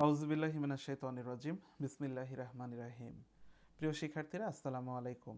আউযুবিল্লাহি মিনাশ শাইতানির রাজিম বিসমিল্লাহির রহমানির রহিম। প্রিয় শিক্ষার্থীরা, আসসালামু আলাইকুম।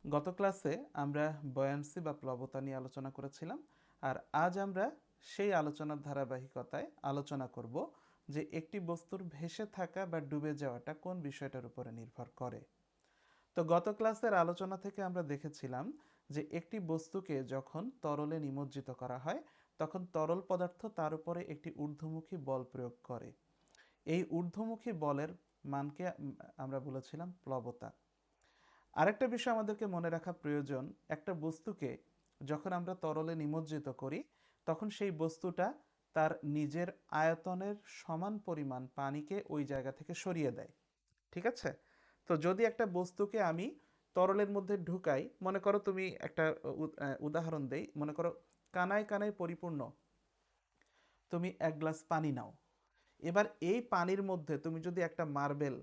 গত ক্লাসে আমরা বয়ান্সি বা প্লবতা নিয়ে আলোচনা করেছিলাম, আর আজ আমরা সেই আলোচনার ধারাবাহিকতায় আলোচনা করব যে একটি বস্তুর ভেসে থাকা বা ডুবে যাওয়াটা কোন বিষয়টার উপরে নির্ভর করে। তো গত ক্লাসের আলোচনা থেকে আমরা দেখেছিলাম যে একটি বস্তুকে যখন তরলে নিমজ্জিত করা হয় তখন তরল পদার্থ তার উপরে একটি ঊর্ধ্বমুখী বল প্রয়োগ করে। এই ঊর্ধ্বমুখী বলের মানকে আমরা বলেছিলাম প্লবতা। আরেকটা বিষয় আমাদেরকে মনে রাখা প্রয়োজন, একটা বস্তুকে যখন আমরা তরলে নিমজ্জিত করি তখন সেই বস্তুটা তার নিজের আয়তনের সমান পরিমাণ পানিকে ওই জায়গা থেকে সরিয়ে দেয়। ঠিক আছে? তো যদি একটা বস্তুকে আমি তরলের মধ্যে ঢুকাই, মনে করো তুমি একটা উদাহরণ দেই, মনে করো কানায় কানায় পরিপূর্ণ তুমি এক গ্লাস পানি নাও। এবার এই পানির মধ্যে তুমি যদি একটা মার্বেল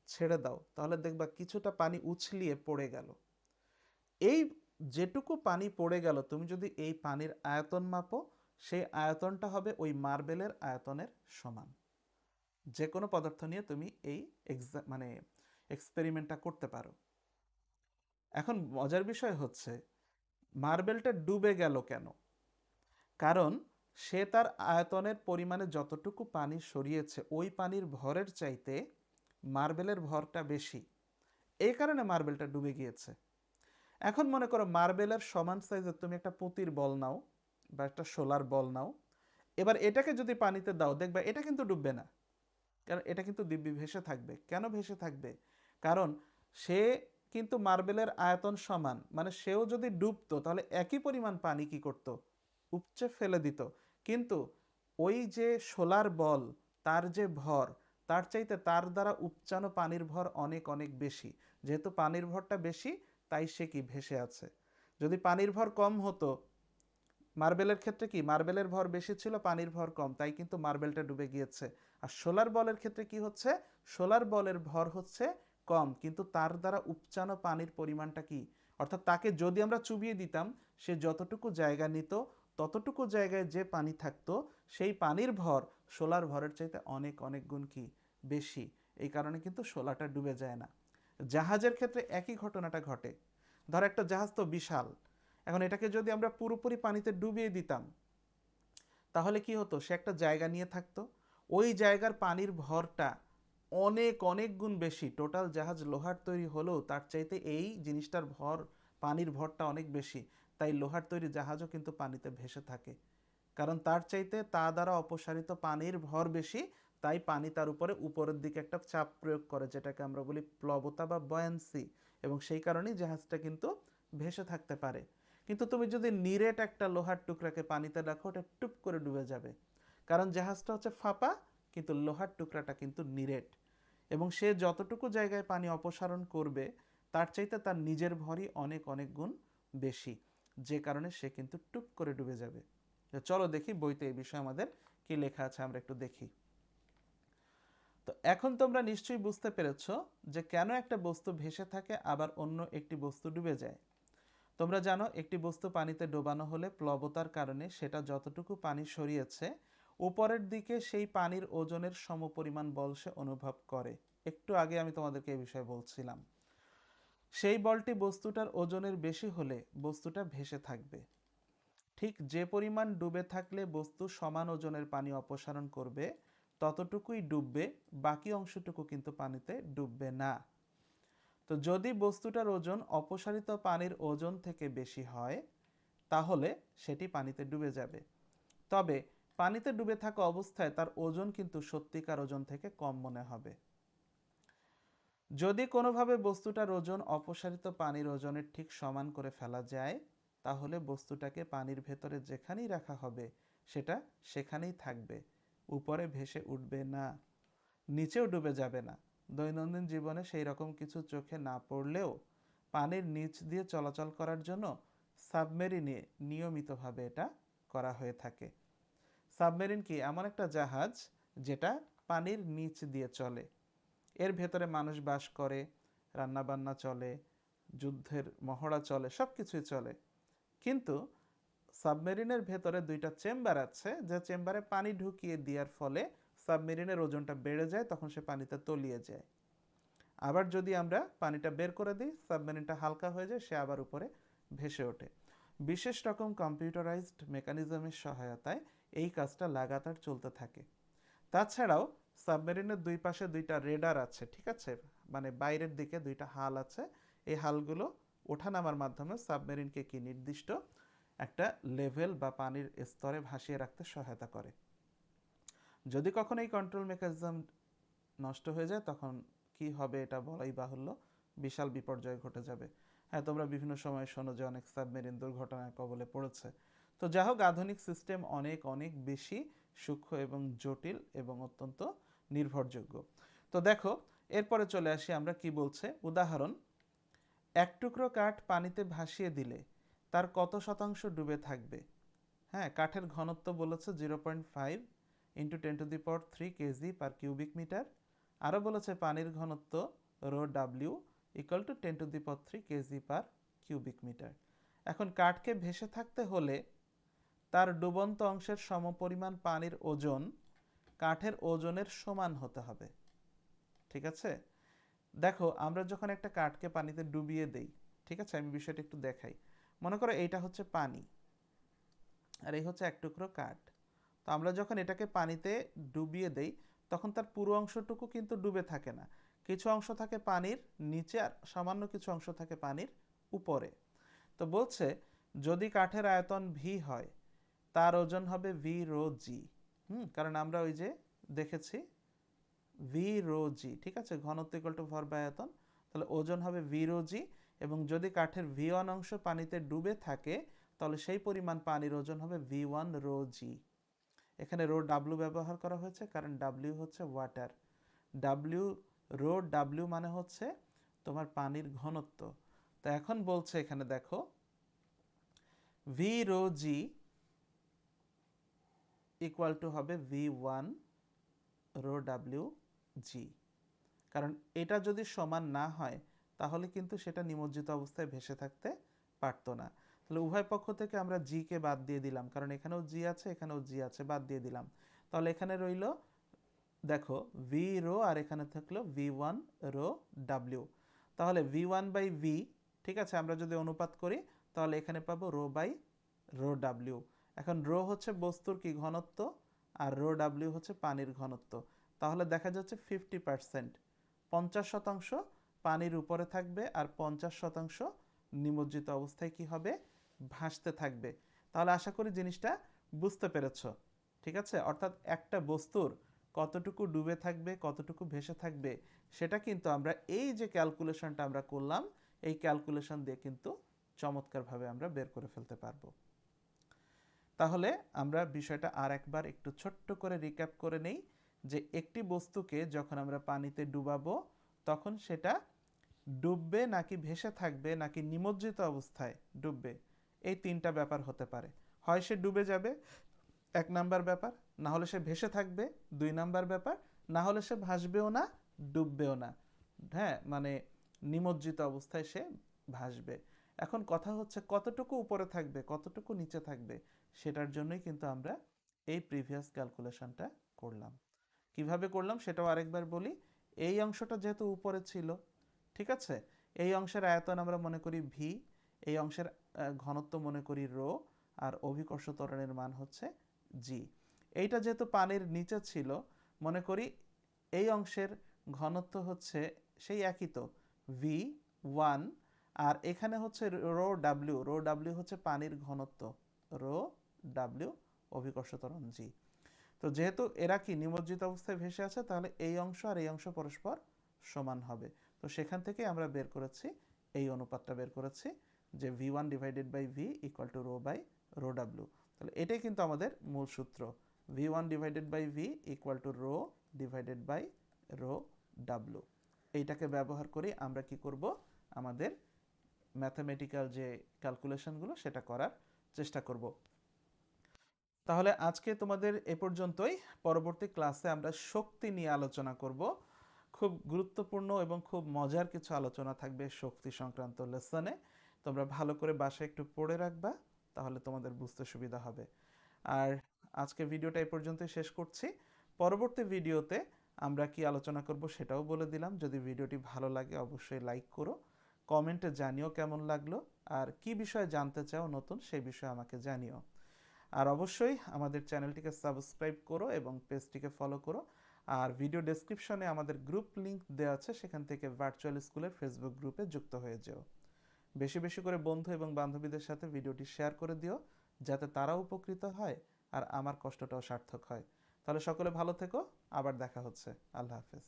ছেড়ে দাও তাহলে দেখবা কিছুটা পানি উছলিয়ে পড়ে গেল। এই যেটুকু পানি পড়ে গেল, তুমি যদি এই পানির আয়তন মাপো, সেই আয়তনটা হবে ওই মার্বেলের আয়তনের সমান। যে কোনো পদার্থ নিয়ে তুমি এই মানে এক্সপেরিমেন্টটা করতে পারো। এখন মজার বিষয় হচ্ছে মার্বেলটা ডুবে গেল কেন? কারণ সে তার আয়তনের পরিমাণে যতটুকু পানি সরিয়েছে ওই পানির ভরের চাইতে মার্বেলের ভরটা বেশি, এই কারণে মার্বেলটা ডুবে গিয়েছে। এখন মনে করো মার্বেলের সমান সাইজের তুমি একটা পুঁতির বল নাও বা একটা শোলার বল নাও, এবার এটাকে যদি পানিতে দাও দেখবা এটা কিন্তু ডুববে না, কারণ এটা কিন্তু দিব্যি ভেসে থাকবে। কেন ভেসে থাকবে? কারণ সে কিন্তু মার্বেলের আয়তন সমান, মানে সেও যদি ডুবতো তাহলে একই পরিমাণ পানি কি করত, উপচে ফেলে দিত। কিন্তু ওই যে শোলার বল, তার যে ভর, তার চাইতে তার দ্বারা উপচানো পানির ভর অনেক অনেক বেশি। যেহেতু পানির ভরটা বেশি তাই সে কি ভেসে আছে। যদি পানির ভর কম হতো, মার্বেলের ক্ষেত্রে কি মার্বেলের ভর বেশি ছিল, পানির ভর কম, তাই কিন্তু মার্বেলটা ডুবে গিয়েছে। আর সোলার বলের ক্ষেত্রে কি হচ্ছে, সোলার বলের ভর হচ্ছে কম কিন্তু তার দ্বারা উপচানো পানির পরিমাণটা কি, অর্থাৎ তাকে যদি আমরা চুবিয়ে দিতাম সে যতটুকু জায়গা নিত ততটুকু জায়গায় যে পানি থাকতো সেই পানির ভর সোলার ভরের চাইতে অনেক অনেক গুণ কি বেশি। এই কারণে কিন্তু সোলাটা ডুবে যায় না। জাহাজের ক্ষেত্রে একই ঘটনাটা ঘটে। ধর একটা জাহাজ তো বিশাল, এখন এটাকে যদি আমরা পুরোপুরি পানিতে ডুবিয়ে দিতাম তাহলে কি হতো, সে একটা জায়গা নিয়ে থাকতো, ওই জায়গার পানির ভরটা অনেক অনেক গুণ বেশি। টোটাল জাহাজ লোহার তৈরি হলেও তার চাইতে এই জিনিসটার ভর, পানির ভরটা অনেক বেশি। তাই লোহার তৈরি জাহাজও কিন্তু পানিতে ভেসে থাকে, কারণ তার চাইতে তা দ্বারা অপসারিত পানির ভর বেশি। তাই পানি তার উপরে উপরের দিকে একটা চাপ প্রয়োগ করে, যেটাকে আমরা বলি প্লবতা বা বয়ান্সি, এবং সেই কারণেই জাহাজটা কিন্তু ভেসে থাকতে পারে। কিন্তু তুমি যদি নিরেট একটা লোহার টুকরাকে পানিতে রাখো, ওটা টুপ করে ডুবে যাবে, কারণ জাহাজটা হচ্ছে ফাঁপা কিন্তু লোহার টুকরাটা কিন্তু নিরেট, এবং সে যতটুকু জায়গায় পানি অপসারণ করবে তার চাইতে তার নিজের ভরই অনেক অনেক গুণ বেশি, যে কারণে সে কিন্তু টুপ করে ডুবে যাবে। চলো দেখি বইতে এই বিষয়ে আমাদের কি লেখা আছে, আমরা একটু দেখি। তো এখন তোমরা নিশ্চয়ই বুঝতে পেরেছ যে কেন একটা বস্তু ভেসে থাকে আবার অন্য একটি বস্তু ডুবে যায়। তোমরা জানো একটি বস্তু পানিতে ডোবানো হলে প্লবতার কারণে সেটা যতটুকু পানি সরিয়েছে উপরের দিকে সেই পানির ওজনের সমপরিমাণ বল সে অনুভব করে। একটু আগে আমি তোমাদেরকে এই বিষয়ে বলছিলাম। সেই বলটি বস্তুটার ওজনের বেশি হলে বস্তুটা ভেসে থাকবে। ঠিক যে পরিমাণ ডুবে থাকলে বস্তু সমান ওজনের পানি অপসারণ করবে ততটুকুই ডুববে, বাকি অংশটুকু কিন্তু পানিতে ডুববে না। তো যদি বস্তুটার ওজন অপসারিত পানির ওজন থেকে বেশি হয় তাহলে সেটি পানিতে ডুবে যাবে। তবে পানিতে ডুবে থাকা অবস্থায় তার ওজন কিন্তু সত্যিকার ওজন থেকে কম মনে হবে। যদি কোনোভাবে বস্তুটার ওজন অপসারিত পানির ওজনের ঠিক সমান করে ফেলা যায় তাহলে বস্তুটাকে পানির ভেতরে যেখানেই রাখা হবে সেটা সেখানেই থাকবে, উপরে ভেসে উঠবে না, নিচেও ডুবে যাবে না। দৈনন্দিন জীবনে সেই রকম কিছু চোখে না পড়লেও পানির নিচ দিয়ে চলাচল করার জন্য সাবমেরিনে নিয়মিতভাবে এটা করা হয়ে থাকে। সাবমেরিন কি এমন একটা জাহাজ যেটা পানির নিচ দিয়ে চলে, এর ভেতরে মানুষ বাস করে, রান্নাবান্না চলে, যুদ্ধের মহড়া চলে, সব কিছুই চলে। কিন্তু সাবমেরিনের ভেতরে দুইটা চেম্বার আছে, যে চেম্বারে পানি ঢুকিয়ে দেওয়ার ফলে সাবমেরিনের ওজনটা বেড়ে যায়, তখন সে পানিতে তলিয়ে যায়। আবার যদি আমরা পানিটা বের করে দিই, সাবমেরিনটা হালকা হয়ে যায়, সে আবার উপরে ভেসে ওঠে। বিশেষ রকম কম্পিউটারাইজড মেকানিজমের সহায়তায় এই কাজটা লাগাতার চলতে থাকে। তাছাড়াও সাবমেরিনের দুই পাশে দুইটা রেডার আছে, ঠিক আছে, মানে বাইরের দিকে দুইটা হাল আছে। এই হালগুলো ওঠানামার মাধ্যমে সাবমেরিনকে কি নির্দিষ্ট একটা লেভেল বা পানির স্তরে ভাসিয়ে রাখতে সহায়তা করে। যদি কখনো এই কন্ট্রোল মেকানিজম নষ্ট হয়ে যায়, তখন কি হবে এটা বলাই বাহুল্য, বিশাল বিপর্যয় ঘটে যাবে। হ্যাঁ, তোমরা বিভিন্ন সময় শোনো যে অনেক সাবমেরিন দুর্ঘটনার কবলে পড়েছে। তো যাই হোক, আধুনিক সিস্টেম অনেক অনেক বেশি সূক্ষ্ম এবং জটিল এবং অত্যন্ত নির্ভরযোগ্য। তো দেখো, এরপরে চলে আসি আমরা কি বলছে। উদাহরণ, এক টুকরো কাঠ পানিতে ভাসিয়ে দিলে তার কত শতাংশ ডুবে থাকবে? হ্যাঁ, কাঠের ঘনত্ব বলেছে 0.5 into 10⁻³ K G per cubic metre. আরও বলেছে পানির ঘনত্ব rho W equal to 10⁻³ K G per cubic metre. এখন কাঠকে ভেসে থাকতে হলে তার ডুবন্ত অংশের সমপরিমাণ পানির ওজন কাঠের ওজনের সমান হতে হবে। ঠিক আছে, দেখো আমরা যখন একটা কাঠকে পানিতে ডুবিয়ে দেই, ঠিক আছে, আমি বিষয়টা একটু দেখাই। মনে করো এইটা হচ্ছে পানি আর এই হচ্ছে এক টুকরো কাঠ। তো আমরা যখন এটাকে পানিতে ডুবিয়ে দেই, তখন তার পুরো অংশটুকু কিন্তু ডুবে থাকে না। কিছু অংশ থাকে পানির নিচে আর সামান্য কিছু অংশ থাকে পানির উপরে। তো বলছে যদি কাঠের আয়তন ভি হয়, তার ওজন হবে ভি রো জি। কারণ আমরা ওই যে দেখেছি ভি রো জি, ঠিক আছে, ঘনত্ব ইকুয়াল টু ভর বাই আয়তন, তাহলে ওজন হবে ভি রো জি। এবং যদি কাঠের ভি ওয়ান অংশ পানিতে ডুবে থাকে, তাহলে সেই পরিমাণ পানির ওজন হবে ভি ওয়ান রো জি। এখানে রো ডাব্লিউ ব্যবহার করা হয়েছে কারণ ডাব্লিউ হচ্ছে ওয়াটার। ডাব্লিউ রো ডাব্লিউ মানে হচ্ছে তোমার পানির ঘনত্ব। তো এখন বলছে এখানে দেখো V rho G equal to হবে V one rho W G. কারণ এটা যদি সমান না হয়, তাহলে কিন্তু সেটা নিমজ্জিত অবস্থায় ভেসে থাকতে পারতো না। তাহলে উভয় পক্ষ থেকে আমরা জি কে বাদ দিয়ে দিলাম, কারণ এখানেও জি আছে এখানেও জি আছে, বাদ দিয়ে দিলাম। তাহলে এখানে রইল দেখো ভি রো আর এখানে থাকলো ভি ওয়ান রো ডাব্লিউ। তাহলে ভি ওয়ান বাই ভি, ঠিক আছে, আমরা যদি অনুপাত করি তাহলে এখানে পাবো রো বাই রো ডাব্লিউ। এখন রো হচ্ছে বস্তুর কি ঘনত্ব আর রো ডাব্লিউ হচ্ছে পানির ঘনত্ব। তাহলে দেখা যাচ্ছে 50%, 50% পানির উপরে থাকবে আর 50% নিমজ্জিত অবস্থায় কি হবে, ভাসতে থাকবে। তাহলে আশা করি জিনিসটা বুঝতে পেরেছ। ঠিক আছে, অর্থাৎ একটা বস্তুর কতটুকু ডুবে থাকবে কতটুকু ভেসে থাকবে সেটা কিন্তু আমরা এই যে ক্যালকুলেশনটা আমরা করলাম, এই ক্যালকুলেশন দিয়ে কিন্তু চমৎকারভাবে আমরা বের করে ফেলতে পারবো। তাহলে আমরা বিষয়টা আর একবার একটু ছোট্ট করে রিক্যাপ করে নেই যে একটি বস্তুকে যখন আমরা পানিতে ডুবাবো, তখন সেটা ডুববে নাকি ভেসে থাকবে নাকি নিমজ্জিত অবস্থায় ডুববে, এই তিনটা ব্যাপার হতে পারে। হয় সে ডুবে যাবে, এক নাম্বার ব্যাপার, না হলে সে ভেসে থাকবে, দুই নাম্বার ব্যাপার, না হলে সে ভাসবেও না ডুববেও না। হ্যাঁ, মানে নিমজ্জিত অবস্থায় সে ভাসবে। এখন কথা হচ্ছে কতটুকু উপরে থাকবে কতটুকু নিচে থাকবে, সেটার জন্যই কিন্তু আমরা এই প্রিভিয়াস ক্যালকুলেশনটা করলাম। কিভাবে করলাম সেটাও আরেকবার বলি। এই অংশটা যেহেতু উপরে ছিল, ঠিক আছে, এই অংশের আয়তন আমরা মনে করি ভি, এই অংশের ঘনত্ব মনে করি রো, আর অভিকর্ষ ত্বরণের মান হচ্ছে জি। এইটা যেহেতু পানির নিচে ছিল, মনে করি এই অংশের ঘনত্ব হচ্ছে সেই একই তো ভি ওয়ান, আর এখানে হচ্ছে রো ডাব্লিউ, রো ডাব্লিউ হচ্ছে পানির ঘনত্ব, রো ডাব্লিউ অভিকর্ষ ত্বরণ জি। তো যেহেতু এরা কি নিমজ্জিত অবস্থায় ভেসে আছে, তাহলে এই অংশ আর এই অংশ পরস্পর সমান হবে। তো সেখান থেকে আমরা বের করেছি, এই অনুপাতটা বের করেছি যে V one divided by V equal to rho by rho W. তাহলে এটাই কিন্তু আমাদের মূল সূত্র, V one divided by V equal to rho divided by rho W. এইটাকে ব্যবহার করে আমরা কি করব, আমাদের ম্যাথামেটিক্যাল যে ক্যালকুলেশনগুলো সেটা করার চেষ্টা করব। তাহলে আজকে তোমাদের এ পর্যন্তই। পরবর্তী ক্লাসে আমরা শক্তি নিয়ে আলোচনা করব। খুব গুরুত্বপূর্ণ এবং খুব মজার কিছু আলোচনা থাকবে শক্তি সংক্রান্ত লেসনে। তোমরা ভালো করে বাসায় একটু পড়ে রাখবা, তাহলে তোমাদের বুঝতে সুবিধা হবে। আর আজকে ভিডিওটা এই পর্যন্তই শেষ করছি। পরবর্তী ভিডিওতে আমরা কি আলোচনা করব সেটাও বলে দিলাম। যদি ভিডিওটি ভালো লাগে অবশ্যই লাইক করো, কমেন্টে জানিও কেমন লাগলো, আর কি বিষয়ে জানতে চাও নতুন সেই বিষয়ে আমাকে জানিও। আর অবশ্যই আমাদের চ্যানেলটিকে সাবস্ক্রাইব করো এবং পেজটিকে ফলো করো। আর ভিডিও ডেসক্রিপশনে আমাদের গ্রুপ লিংক দেওয়া আছে, সেখান থেকে ভার্চুয়াল স্কুলের ফেসবুক গ্রুপে যুক্ত হয়ে যেও। বেশি বেশি করে বন্ধু এবং বান্ধবীদের সাথে ভিডিওটি শেয়ার করে দিও, যাতে তারাও উপকৃত হয় আর আমার কষ্টটাও সার্থক হয়। তাহলে সকলে ভালো থেকো, আবার দেখা হচ্ছে। আল্লাহ হাফেজ।